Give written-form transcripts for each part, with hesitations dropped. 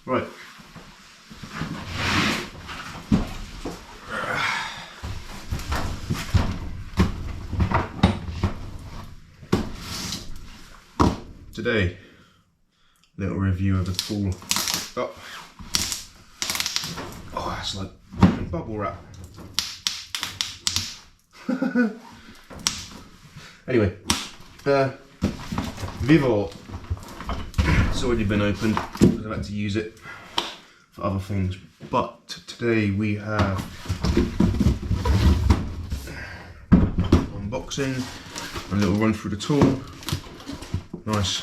Right. Today, little review of the tool. Oh, that's like bubble wrap. Anyway, Vevor. It's already been opened because I've had to use it for other things. But today we have unboxing, a little run through the tool. Nice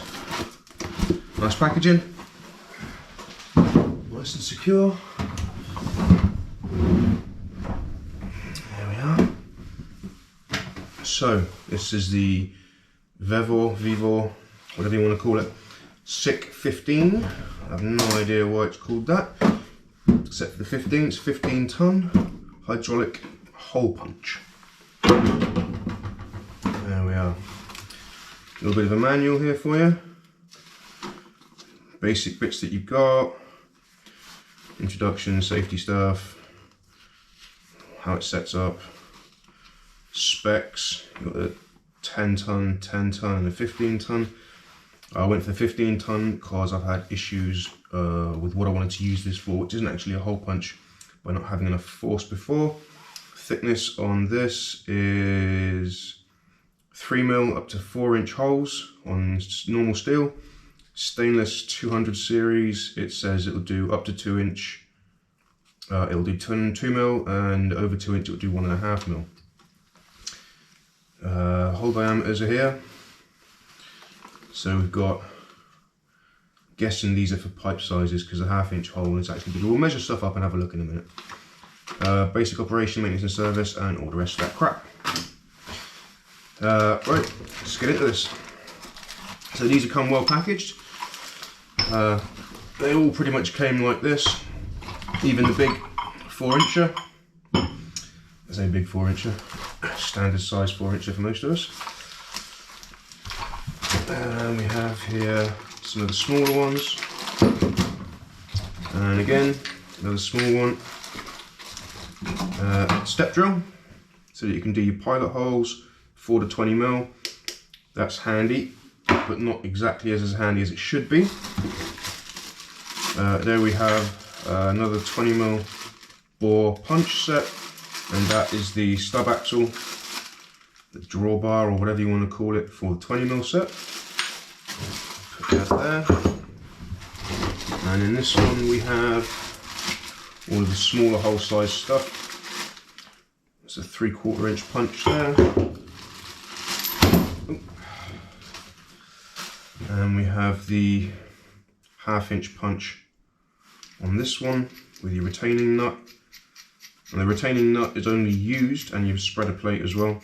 packaging, nice and secure. There we are. So this is the Vevor, whatever you want to call it, SYK-15. I have no idea why it's called that, except for the 15. It's 15-ton hydraulic hole punch. There we are. A little bit of a manual here for you. Basic bits that you've got. Introduction, safety stuff. How it sets up. Specs. You've got the 10-ton, 10-ton and the 15-ton. I went for the 15-ton because I've had issues with what I wanted to use this for, which isn't actually a hole punch, by not having enough force before. Thickness on this is 3mm up to 4-inch holes on normal steel. Stainless 200 series, it says it'll do up to 2-inch. It'll do 2mm, and over 2-inch it'll do 1.5mm. Hole diameters are here. So we've got, guessing these are for pipe sizes because a 1/2-inch hole is actually bigger. We'll measure stuff up and have a look in a minute. Basic operation, maintenance and service, and all the rest of that crap. Right, let's get into this. So these have come well packaged. They all pretty much came like this, even the big 4-incher. There's a big 4-incher, standard size 4-incher for most of us. And we have here some of the smaller ones, and again another small one. Step drill, so that you can do your pilot holes, 4 to 20mm. That's handy, but not exactly as handy as it should be. There we have another 20mm bore punch set, and that is the stub axle, the drawbar or whatever you want to call it, for the 20mm set. Put that there. And in this one we have all of the smaller hole size stuff. It's a 3/4-inch punch there. And we have the 1/2-inch punch on this one with your retaining nut. And the retaining nut is only used, and your spreader plate as well.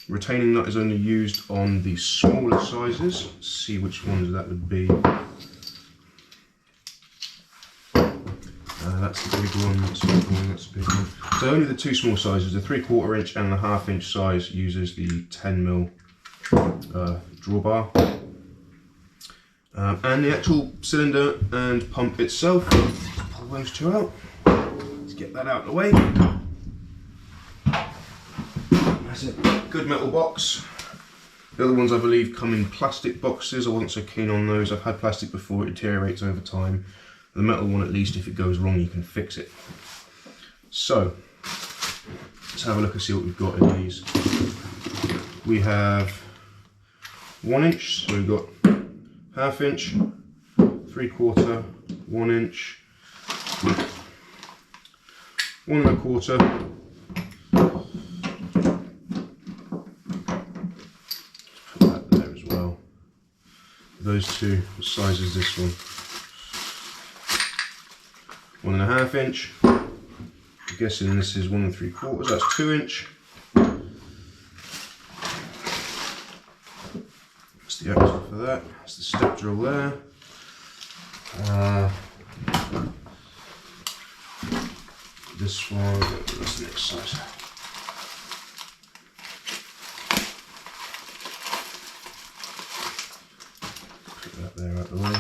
Retaining nut is only used on the smaller sizes. Let's see which ones that would be. That's the big one, that's the big one, that's the big one. So only the two small sizes, the 3/4-inch and the 1/2-inch size, uses the 10mm drawbar. And the actual cylinder and pump itself. Let's pull those two out. Let's get that out of the way. That's a good metal box. The other ones I believe come in plastic boxes. I wasn't so keen on those. I've had plastic before, it deteriorates over time. The metal one, at least, if it goes wrong, you can fix it. So, let's have a look and see what we've got in these. We have 1-inch, so we've got 1/2-inch, 3/4, 1-inch, 1 1/4. Put that there as well. Those two, what size is this one? 1 1/2-inch. I'm guessing this is 1 3/4. That's 2-inch. That's the axle for that. That's the step drill there. This one. That's the next size. Put that there out the way.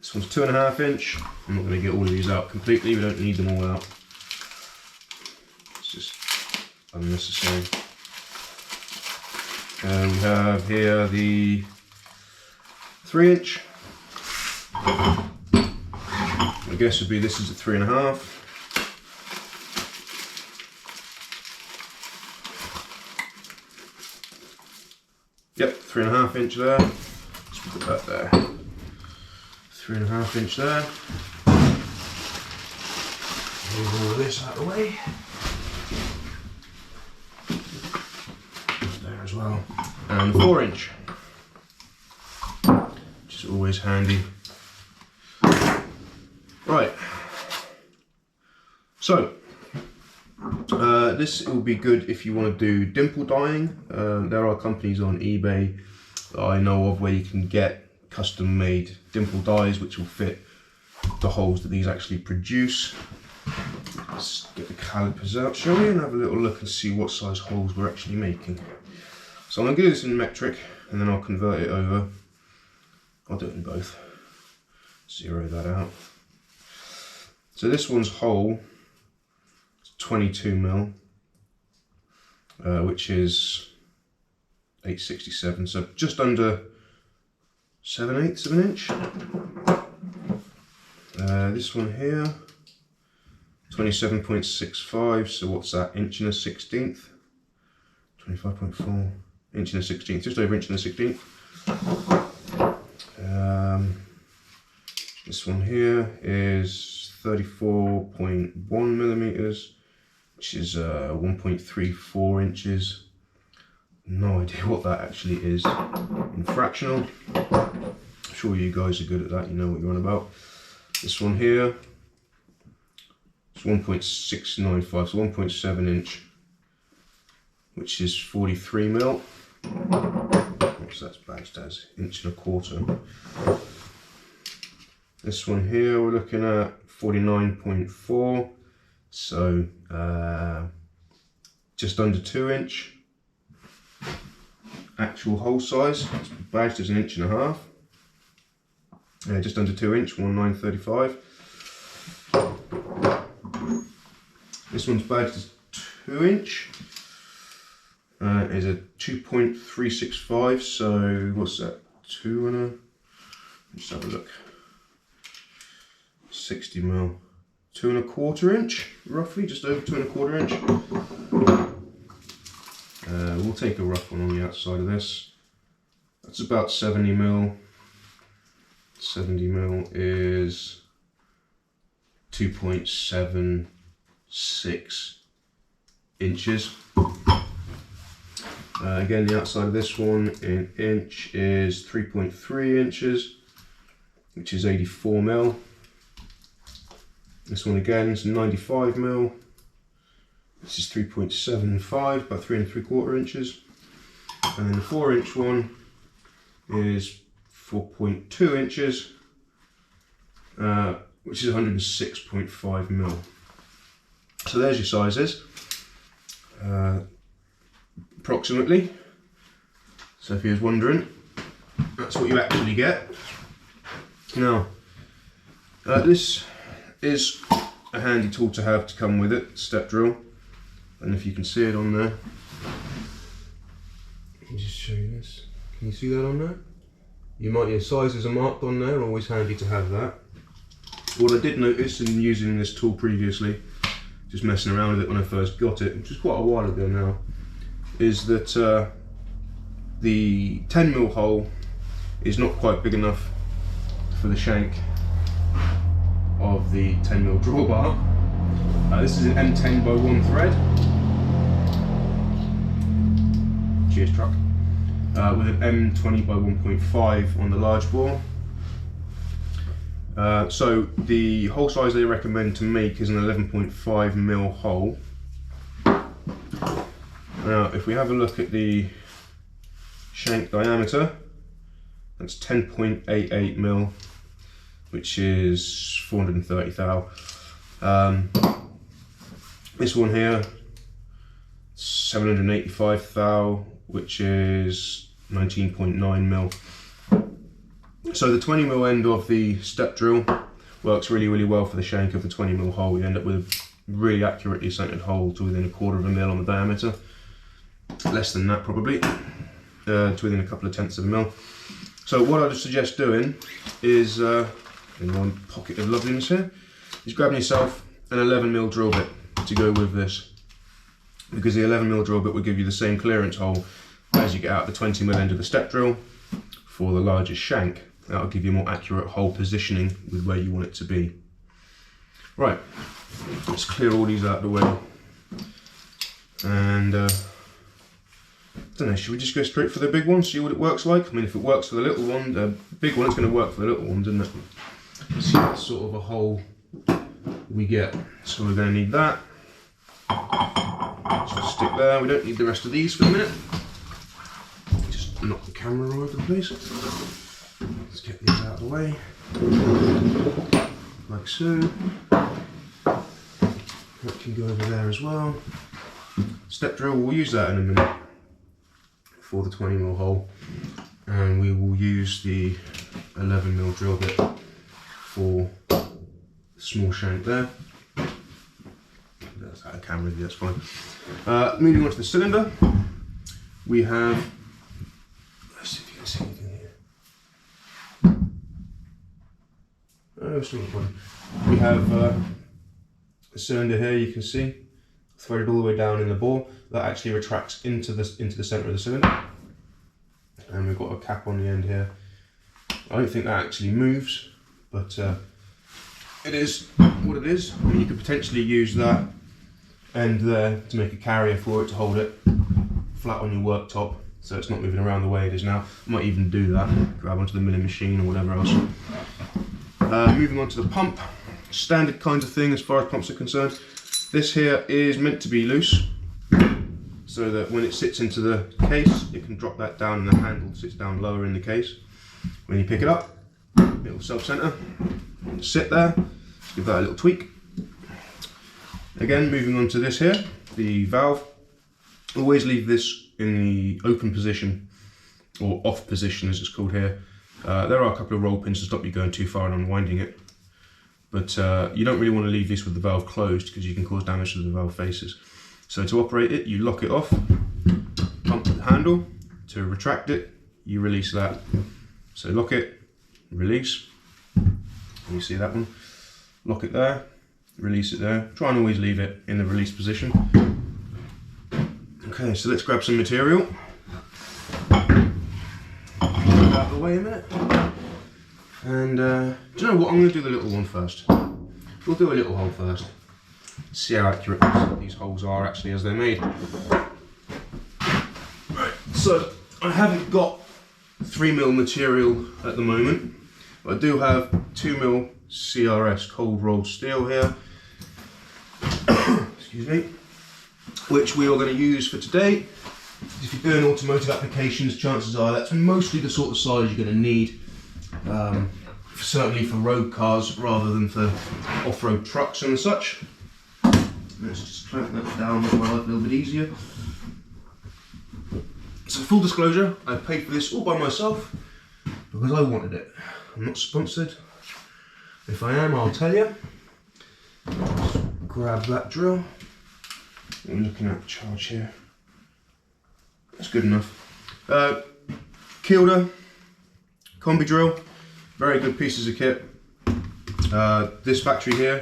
This one's 2.5 inch. I'm not going to get all of these out completely, we don't need them all out. It's just unnecessary. And we have here the 3 inch. I guess would be this is a 3.5. Yep, 3.5 inch there. Let's put that there. 3.5 inch there. Move all of this out of the way. There as well. And the 4 inch. Which is always handy. Right. So, this will be good if you want to do dimple dyeing. There are companies on eBay that I know of where you can get custom made dimple dyes which will fit the holes that these actually produce. Let's get the calipers out, shall we, and have a little look and see what size holes we're actually making. So I'm going to do this in metric and then I'll convert it over. I'll do it in both. Zero that out. So this one's hole is 22 mil, which is 867, so just under 7/8 of an inch. This one here, 27.65, so what's that, inch and a 16th? 25.4, inch and a 16th, just over inch and a 16th. This one here is 34.1 millimeters, which is 1.34 inches. No idea what that actually is in fractional. I'm sure you guys are good at that, you know what you're on about. This one here is 1.695, so 1.7 inch, which is 43 mil. So that's badged as inch and a quarter. This one here we're looking at 49.4, so just under 2 inch. Actual hole size, it's badged as an inch and a half. Just under 2 inch, 1935. This one's badged as 2 inch. Is a 2.365, so what's that? 2 and a, let's have a look. 60 mil. 2.25 inch, roughly, just over 2.25 inch. We'll take a rough one on the outside of this. That's about 70 mil. 70 mil is 2.76 inches. Again, the outside of this one in inch is 3.3 inches, which is 84 mil. This one again is 95 mil. This is 3.75, about 3.75 inches. And then the 4 inch one is 4.2 inches, which is 106.5 mil. So there's your sizes, approximately. So if you was wondering, that's what you actually get. Now, this is a handy tool to have to come with it, step drill. And if you can see it on there, let me just show you this. Can you see that on there? You might, your sizes are marked on there, always handy to have that. What I did notice in using this tool previously, just messing around with it when I first got it, which is quite a while ago now, is that the 10 mil hole is not quite big enough for the shank of the 10 mil drawbar. This is an M10 by 1 thread. Cheers, truck. With an M20 by 1.5 on the large bore. So the hole size they recommend to make is an 11.5 mil hole. Now, if we have a look at the shank diameter, that's 10.88 mil, which is 430 thou. This one here, 785 thou, which is 19.9 mil. So the 20mm end of the step drill works really well for the shank of the 20mm hole. You end up with a really accurately centered hole to within 1/4 mil on the diameter. Less than that probably, to within a couple of tenths of a mil. So what I'd suggest doing is, in one pocket of loveliness here, is grabbing yourself an 11mm drill bit to go with this. Because the 11mm drill bit will give you the same clearance hole as you get out the 20mm end of the step drill for the largest shank. That'll give you more accurate hole positioning with where you want it to be. Right, let's clear all these out of the way. And I don't know, should we just go straight for the big one, see what it works like? I mean, if it works for the little one, the big one, it's going to work for the little ones, isn't it? Let's see what sort of a hole we get. So we're going to need that. Just stick there. We don't need the rest of these for the minute. Just knock the camera all over the place. Let's get these out of the way. Like so. That can go over there as well. Step drill, we'll use that in a minute for the 20mm hole. And we will use the 11mm drill bit for the small shank there. That's out of camera, that's fine. Moving on to the cylinder, we have, let's see if you can see anything here. Oh, still got one. We have a cylinder here, you can see, threaded all the way down in the bore. That actually retracts into the centre of the cylinder. And we've got a cap on the end here. I don't think that actually moves, but it is what it is. I mean, you could potentially use that end there to make a carrier for it to hold it flat on your worktop, so it's not moving around the way it is now. I might even do that, grab onto the milling machine or whatever else. Moving on to the pump, standard kind of thing as far as pumps are concerned. This here is meant to be loose, so that when it sits into the case, it can drop that down and the handle sits down lower in the case. When you pick it up, it will self-center, sit there, give that a little tweak. Again, moving on to this here, the valve. Always leave this in the open position, or off position as it's called here. There are a couple of roll pins to stop you going too far and unwinding it. But you don't really want to leave this with the valve closed because you can cause damage to the valve faces. So to operate it, you lock it off, pump the handle. To retract it, you release that. So lock it, release. You see that one? Lock it there, release it there. Try and always leave it in the release position. Okay, so let's grab some material. Out of the way a minute. And do you know what? I'm going to do the little one first. We'll do a little hole first. See how accurate these holes are actually as they're made. Right, so I haven't got 3mm material at the moment, but I do have 2mm CRS cold rolled steel here. Excuse me. Which we are going to use for today. If you're doing automotive applications, chances are that's mostly the sort of size you're going to need. Certainly for road cars rather than for off-road trucks and such. Let's just clamp that down, make my life a little bit easier. So full disclosure, I paid for this all by myself because I wanted it. I'm not sponsored. If I am, I'll tell you. Just grab that drill. What are we looking at? Charge here. That's good enough. Kilda combi drill. Very good pieces of kit. This factory here,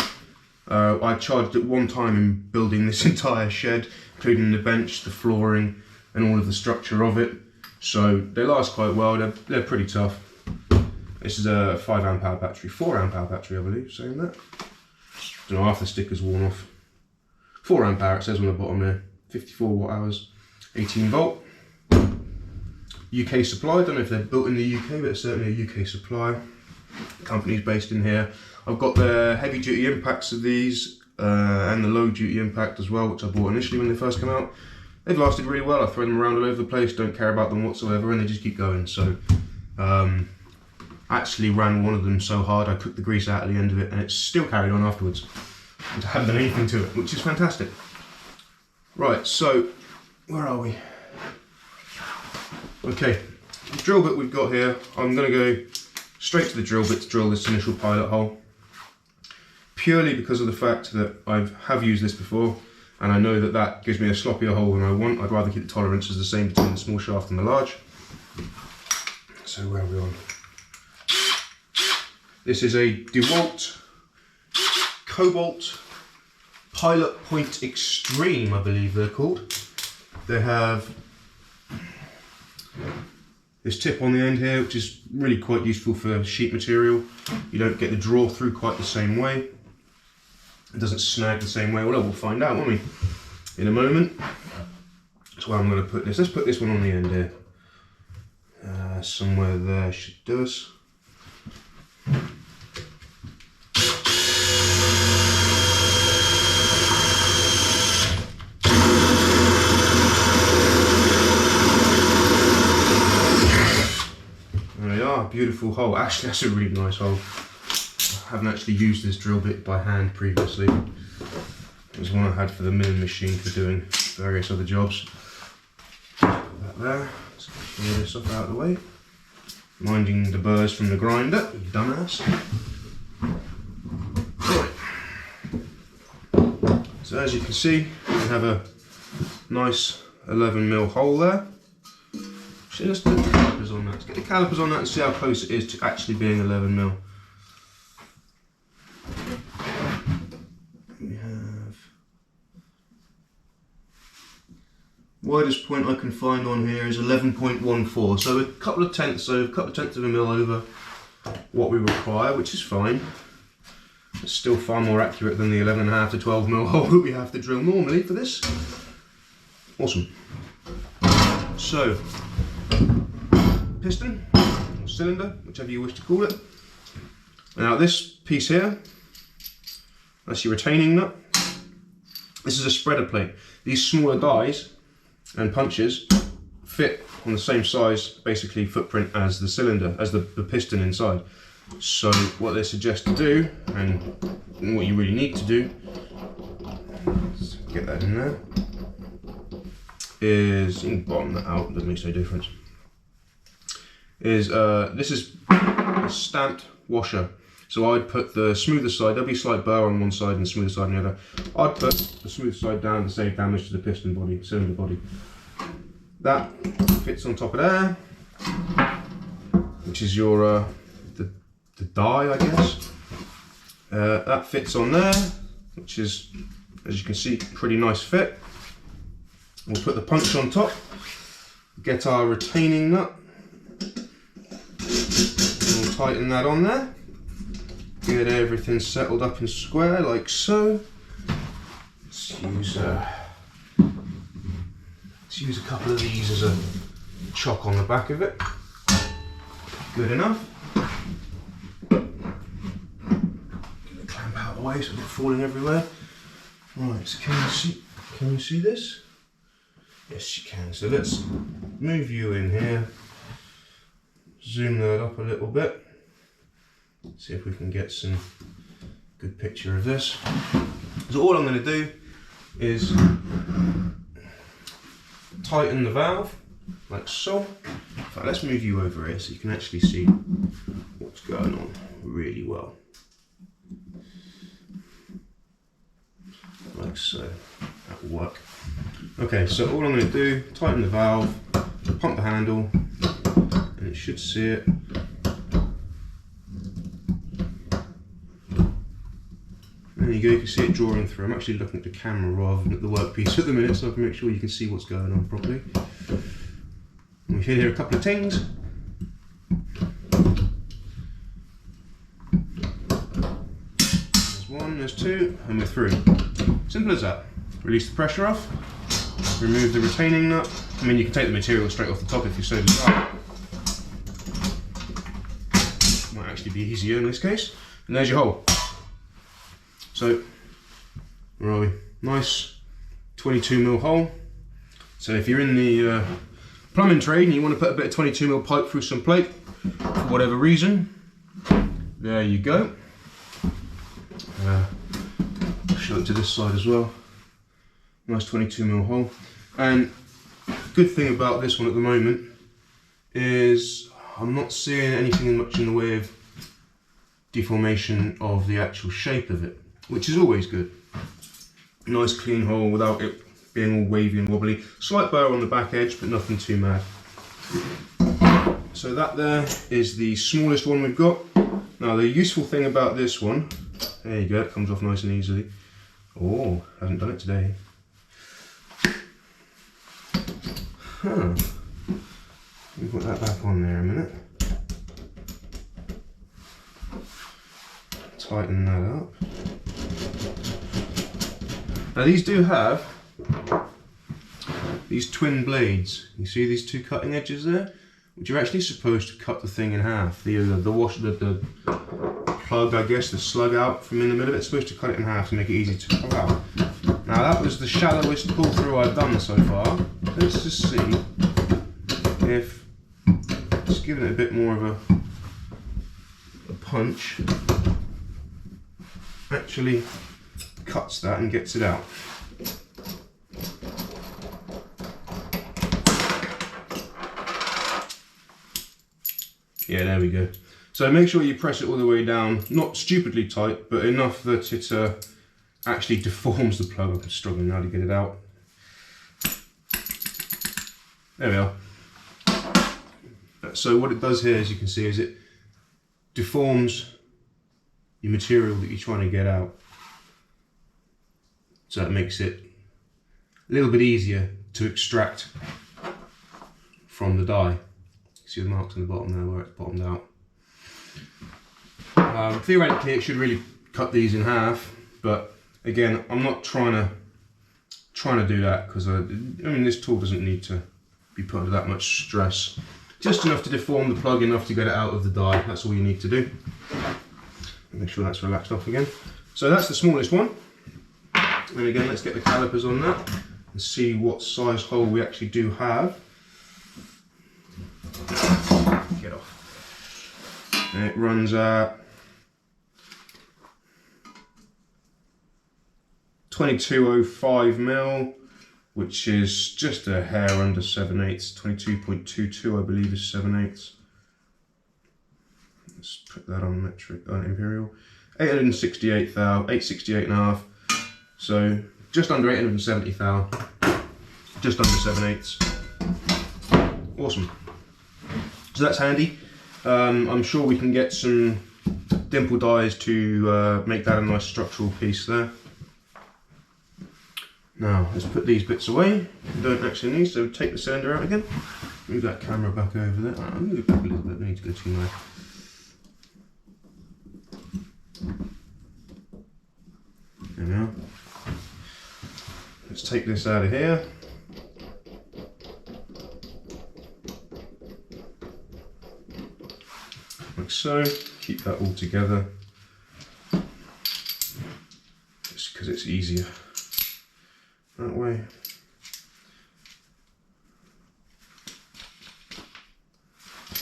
I charged it one time in building this entire shed, including the bench, the flooring, and all of the structure of it. So they last quite well. They're pretty tough. This is a 5 Ah battery, 4 Ah battery, I believe. Saying that. Don't know, half the sticker's worn off. 4 Ah. It says on the bottom there. 54 watt-hours, 18 volt. UK supply, I don't know if they're built in the UK, but it's certainly a UK supply. The company's based in here. I've got the heavy duty impacts of these and the low duty impact as well, which I bought initially when they first came out. They've lasted really well. I throw them around all over the place, don't care about them whatsoever, and they just keep going. So actually ran one of them so hard I cooked the grease out at the end of it and it still carried on afterwards. And I haven't done anything to it, which is fantastic. Right, so where are we? Okay, the drill bit we've got here, I'm going to go straight to the drill bit to drill this initial pilot hole. Purely because of the fact that I have used this before, and I know that that gives me a sloppier hole than I want. I'd rather keep the tolerances the same between the small shaft and the large. So where are we on? This is a DeWalt Cobalt Pilot Point Extreme, I believe they're called. They have this tip on the end here, which is really quite useful for sheet material. You don't get the draw through quite the same way. It doesn't snag the same way. Well, we'll find out, won't we, in a moment. That's where I'm going to put this. Let's put this one on the end here. Somewhere there should do us. There we are, beautiful hole. Actually, that's a really nice hole. I haven't actually used this drill bit by hand previously. It was one I had for the milling machine for doing various other jobs. Put that there. Let's clear this up out of the way. Minding the burrs from the grinder, you dumbass. Right. So as you can see, we have a nice 11mm hole there. Actually, let's put the calipers on that. Let's get the calipers on that and see how close it is to actually being 11mm. We have widest point I can find on here is 11.14, so a couple of tenths of a mil over what we require, which is fine. It's still far more accurate than the 11.5 to 12mm hole that we have to drill normally for this. Awesome. So, piston or cylinder, whichever you wish to call it. Now this piece here, that's your retaining nut. This is a spreader plate. These smaller dies and punches fit on the same size, basically footprint as the cylinder, as the piston inside. So what they suggest to do, and what you really need to do, let's get that in there, is, you can bottom that out, doesn't make no difference, is this is a stamped washer. So I'd put the smoother side, there'll be a slight burr on one side and the smoother side on the other. I'd put the smooth side down to save damage to the piston body, cylinder body. That fits on top of there, which is your the die, I guess. That fits on there, which is, as you can see, pretty nice fit. We'll put the punch on top, get our retaining nut, we'll tighten that on there. Get everything settled up and square like so. Let's use a couple of these as a chock on the back of it. Good enough. Get the clamp out of the way so it's not falling everywhere. Right, so can you see this? Yes, you can. So let's move you in here. Zoom that up a little bit. See if we can get some good picture of this. So all I'm going to do is tighten the valve like so. In fact, let's move you over here so you can actually see what's going on really well. Like so. That will work. Okay, so all I'm going to do, tighten the valve, pump the handle, and it should see it. There you go, you can see it drawing through. I'm actually looking at the camera rather than at the workpiece at the minute, so I can make sure you can see what's going on properly. And we can hear a couple of tings. There's one, there's two, and we're through. Simple as that. Release the pressure off, remove the retaining nut. I mean, you can take the material straight off the top if you so desire. Might actually be easier in this case. And there's your hole. So, where are we? Nice 22mm hole. So if you're in the plumbing trade and you want to put a bit of 22mm pipe through some plate, for whatever reason, there you go. Show it to this side as well. Nice 22mm hole. And good thing about this one at the moment is I'm not seeing anything much in the way of deformation of the actual shape of it, which is always good. Nice clean hole without it being all wavy and wobbly. Slight burr on the back edge, but nothing too mad. So that there is the smallest one we've got. Now the useful thing about this one, there you go, it comes off nice and easily. Oh, hasn't done it today. Huh. Let me put that back on there a minute. Tighten that up. Now these do have these twin blades. You see these two cutting edges there? Which are actually supposed to cut the thing in half. The plug, I guess, the slug out from in the middle of it, it's supposed to cut it in half to make it easy to pull out. Now that was the shallowest pull through I've done so far. Let's just see if just giving it a bit more of a punch actually cuts that and gets it out. Yeah, there we go. So make sure you press it all the way down, not stupidly tight, but enough that it actually deforms the plug. I'm struggling now to get it out. There we are. So what it does here, as you can see, is it deforms your material that you're trying to get out. So it makes it a little bit easier to extract from the die. See the marks on the bottom there where it's bottomed out. Theoretically it should really cut these in half, but again I'm not trying to do that because I mean this tool doesn't need to be put under that much stress. Just enough to deform the plug, enough to get it out of the die. That's all you need to do. Make sure that's relaxed off again. So that's the smallest one. And again, let's get the calipers on that and see what size hole we actually do have. Get off. And it runs at 2205mm, which is just a hair under 7/8. 22.22 I believe is 7/8. Let's put that on metric, on imperial. 868 thou, 868.5. So just under 870 thou, just under 7/8. Awesome. So that's handy. I'm sure we can get some dimple dies to make that a nice structural piece there. Now let's put these bits away. We don't actually need, so take the cylinder out again. Move that camera back over there. I'll move it back a little bit, don't need to go too much. There we are. Let's take this out of here. Like so. Keep that all together. Just because it's easier that way.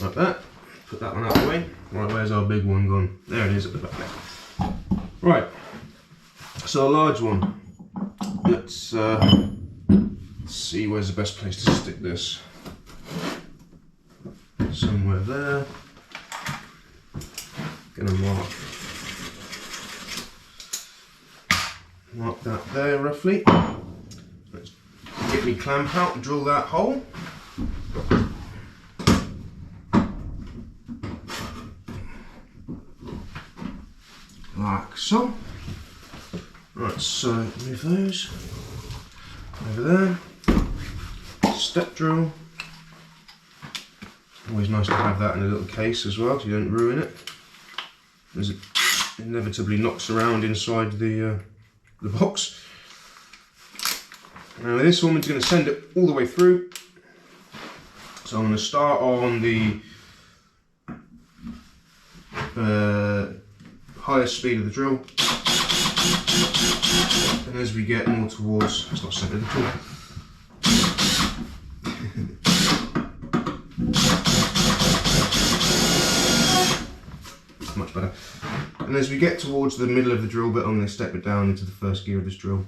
Like that. Put that one out of the way. Right, where's our big one gone? There it is at the back there. Right. So a large one. Let's see where's the best place to stick this. Somewhere there. Gonna mark that there roughly. Let's get me clamp out and drill that hole. Like so. Right, so move those over there. Step drill. Always nice to have that in a little case as well, so you don't ruin it, as it inevitably knocks around inside the box. Now this woman's going to send it all the way through. So I'm going to start on the highest speed of the drill. And as we get more towards, it's not centered at all. Much better. And as we get towards the middle of the drill bit, I'm going to step it down into the first gear of this drill.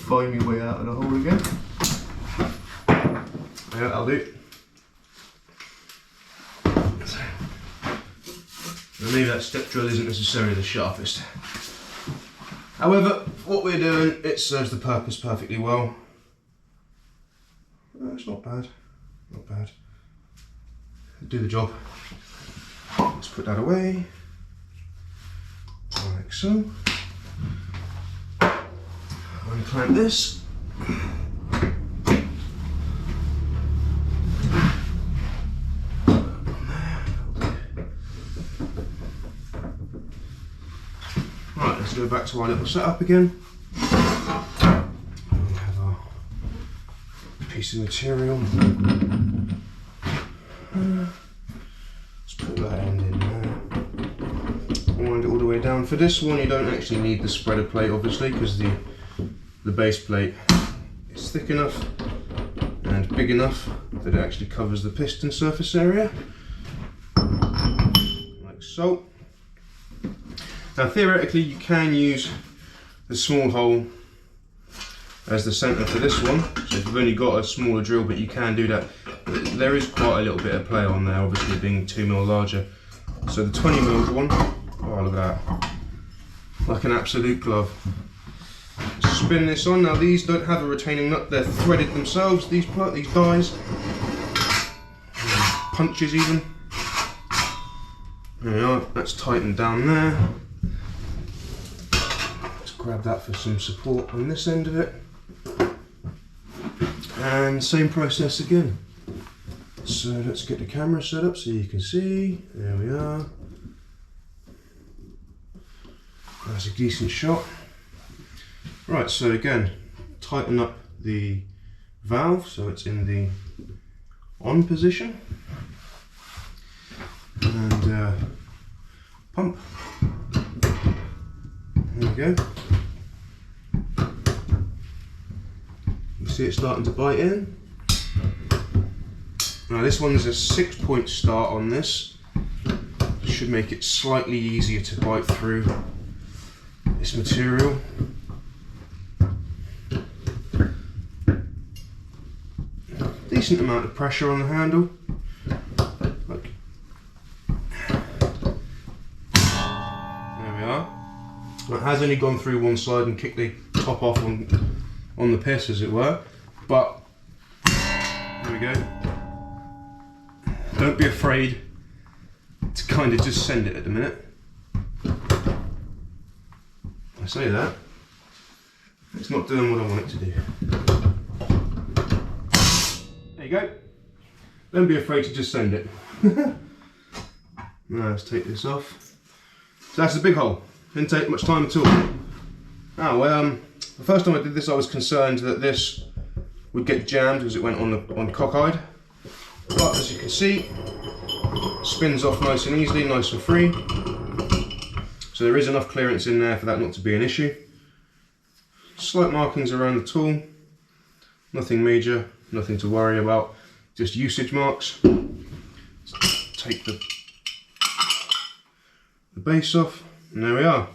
find my way out of the hole again. Yeah, that'll do. Maybe that step drill isn't necessarily the sharpest. However, what we're doing, it serves the purpose perfectly well. It's not bad, not bad. Do the job. Let's put that away, like so. Unclamp this. Right, let's go back to our little setup again. We have our piece of material. Let's put that end in there. Wind it all the way down. For this one, you don't actually need the spreader plate, obviously, because the base plate is thick enough and big enough that it actually covers the piston surface area, like so. Now theoretically you can use the small hole as the centre for this one, so if you've only got a smaller drill bit you can do that. There is quite a little bit of play on there, obviously being 2mm larger. So the 20mm one, oh look at that, like an absolute glove. Spin this on. Now these don't have a retaining nut, they're threaded themselves, these dies. Punches even. There we are, that's tightened down there. Let's grab that for some support on this end of it. And same process again. So let's get the camera set up so you can see. There we are. That's a decent shot. Right, so again, tighten up the valve so it's in the on position. And pump. There we go. You see it starting to bite in. Now this one's a 6-point start on this. Should make it slightly easier to bite through this material. Decent amount of pressure on the handle. Look. There we are. It has only gone through one side and kicked the top off on the piss, as it were. But there we go. Don't be afraid to kind of just send it at the minute. I say that, it's not doing what I want it to do. There you go. Don't be afraid to just send it. Now let's take this off. So that's the big hole. Didn't take much time at all. Now, the first time I did this, I was concerned that this would get jammed because it went on cockeyed. But as you can see, spins off nice and easily, nice and free. So there is enough clearance in there for that not to be an issue. Slight markings around the tool, nothing major, nothing to worry about, just usage marks. Let's take the base off, and there we are.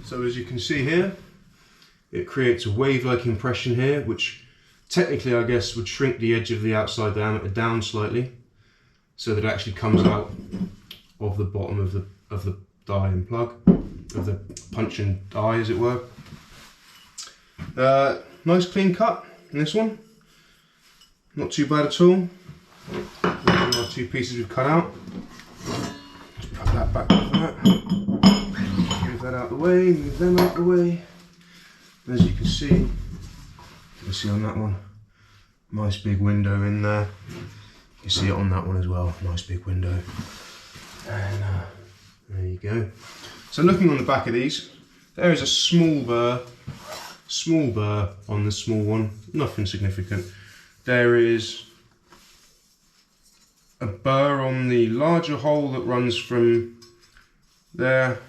So as you can see here, it creates a wave-like impression here, which technically I guess would shrink the edge of the outside diameter down slightly, so that it actually comes out of the bottom of the die and plug, of the punch and die, as it were. Nice clean cut in this one, not too bad at all. Our two pieces we've cut out. Just put that back like that. Move that out of the way, move them out of the way. As you can see on that one, nice big window in there. You see it on that one as well, nice big window. And there you go. So looking on the back of these, there is a small burr on the small one, nothing significant. There is a burr on the larger hole that runs from there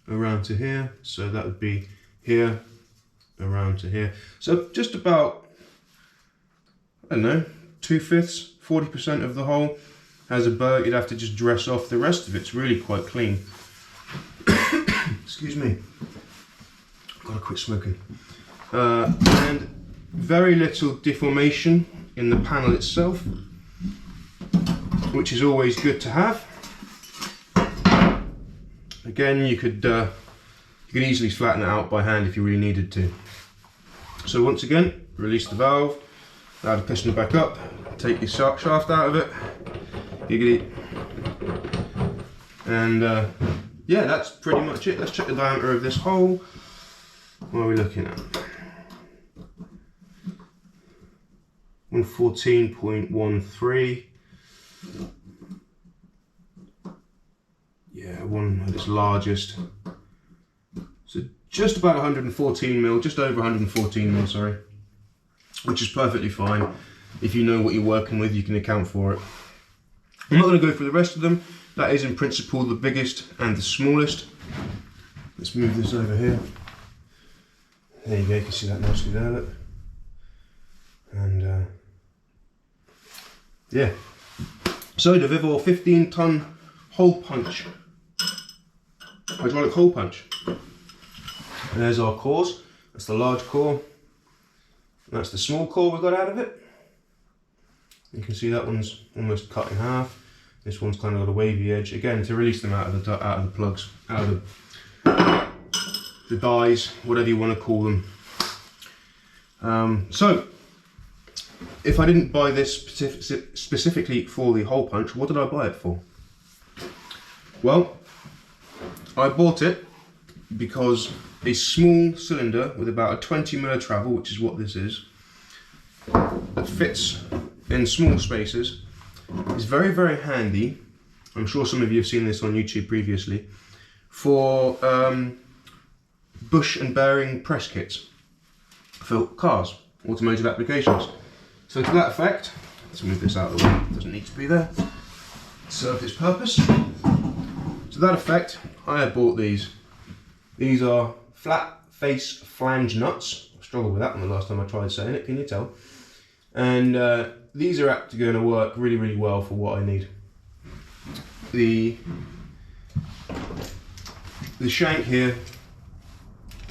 around to here, so that would be here around to here. So just about, I don't know, 2/5, 40% of the hole has a burr. You'd have to just dress off. The rest of it's really quite clean. Excuse me, gotta quit smoking. and very little deformation in the panel itself, which is always good to have. Again, you could easily flatten it out by hand if you really needed to. So once again, release the valve, allow the piston back up, take your shaft out of it, giggity, and yeah, that's pretty much it. Let's check the diameter of this hole. What are we looking at? 114.13. Yeah, one at its largest. So just about 114 mil, just over 114 mil, sorry, which is perfectly fine. If you know what you're working with, you can account for it. I'm not going to go through the rest of them. That is in principle the biggest and the smallest. Let's move this over here. There you go, you can see that nicely there, look. And yeah. So the Vevor 15-ton hole punch, hydraulic hole punch. And there's our cores. That's the large core. And that's the small core we got out of it. You can see that one's almost cut in half. This one's kind of got a wavy edge. Again, to release them out of the plugs, out of the dies, whatever you want to call them. So, if I didn't buy this specifically for the hole punch, what did I buy it for? Well, I bought it because a small cylinder with about a 20 mil travel, which is what this is, that fits in small spaces, is very, very handy. I'm sure some of you have seen this on YouTube previously, for bush and bearing press kits for cars, automotive applications. So to that effect, let's move this out of the way, it doesn't need to be there, it served its purpose. To that effect, I have bought these. These are flat face flange nuts. I struggled with that one the last time I tried saying it, can you tell? And these are actually going to work really, really well for what I need. The shank here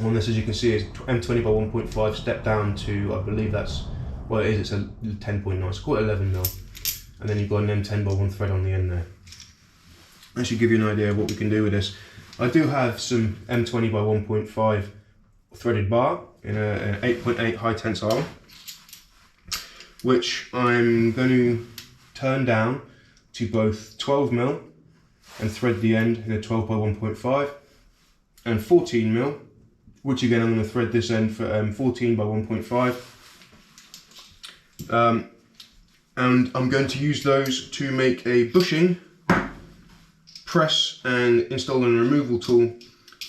on this, as you can see, is M20 by 1.5, step down to, I believe that's, well it is, it's a 10.9, so call it 11 mil. And then you've got an M10 by 1 thread on the end there. That should give you an idea of what we can do with this. I do have some M20 by 1.5 threaded bar in an 8.8 high tensile, which I'm going to turn down to both 12 mil and thread the end in a 12 by 1.5, and 14 mil, which again I'm going to thread this end for 14 by 1.5. And I'm going to use those to make a bushing, press and install and removal tool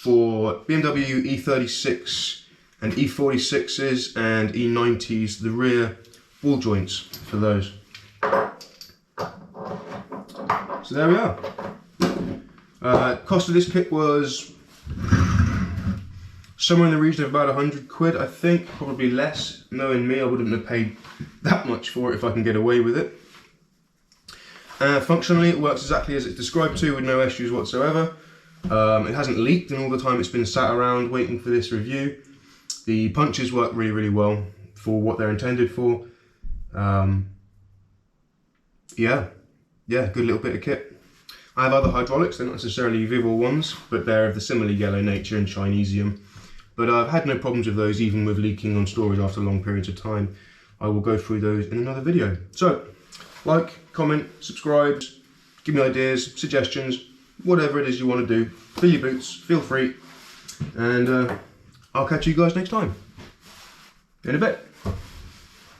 for BMW E36 and E46s and E90s, the rear ball joints for those. So there we are. Cost of this kit was somewhere in the region of about 100 quid, I think, probably less. Knowing me, I wouldn't have paid that much for it if I can get away with it. Functionally, it works exactly as it's described to, with no issues whatsoever. It hasn't leaked in all the time it's been sat around waiting for this review. The punches work really, really well for what they're intended for. Yeah, good little bit of kit. I have other hydraulics, they're not necessarily Vevor ones, but they're of the similar yellow nature and Chinesium. But I've had no problems with those, even with leaking on storage after long periods of time. I will go through those in another video. So, like, comment, subscribe, give me ideas, suggestions, whatever it is you want to do. Fill your boots, feel free, and I'll catch you guys next time. In a bit.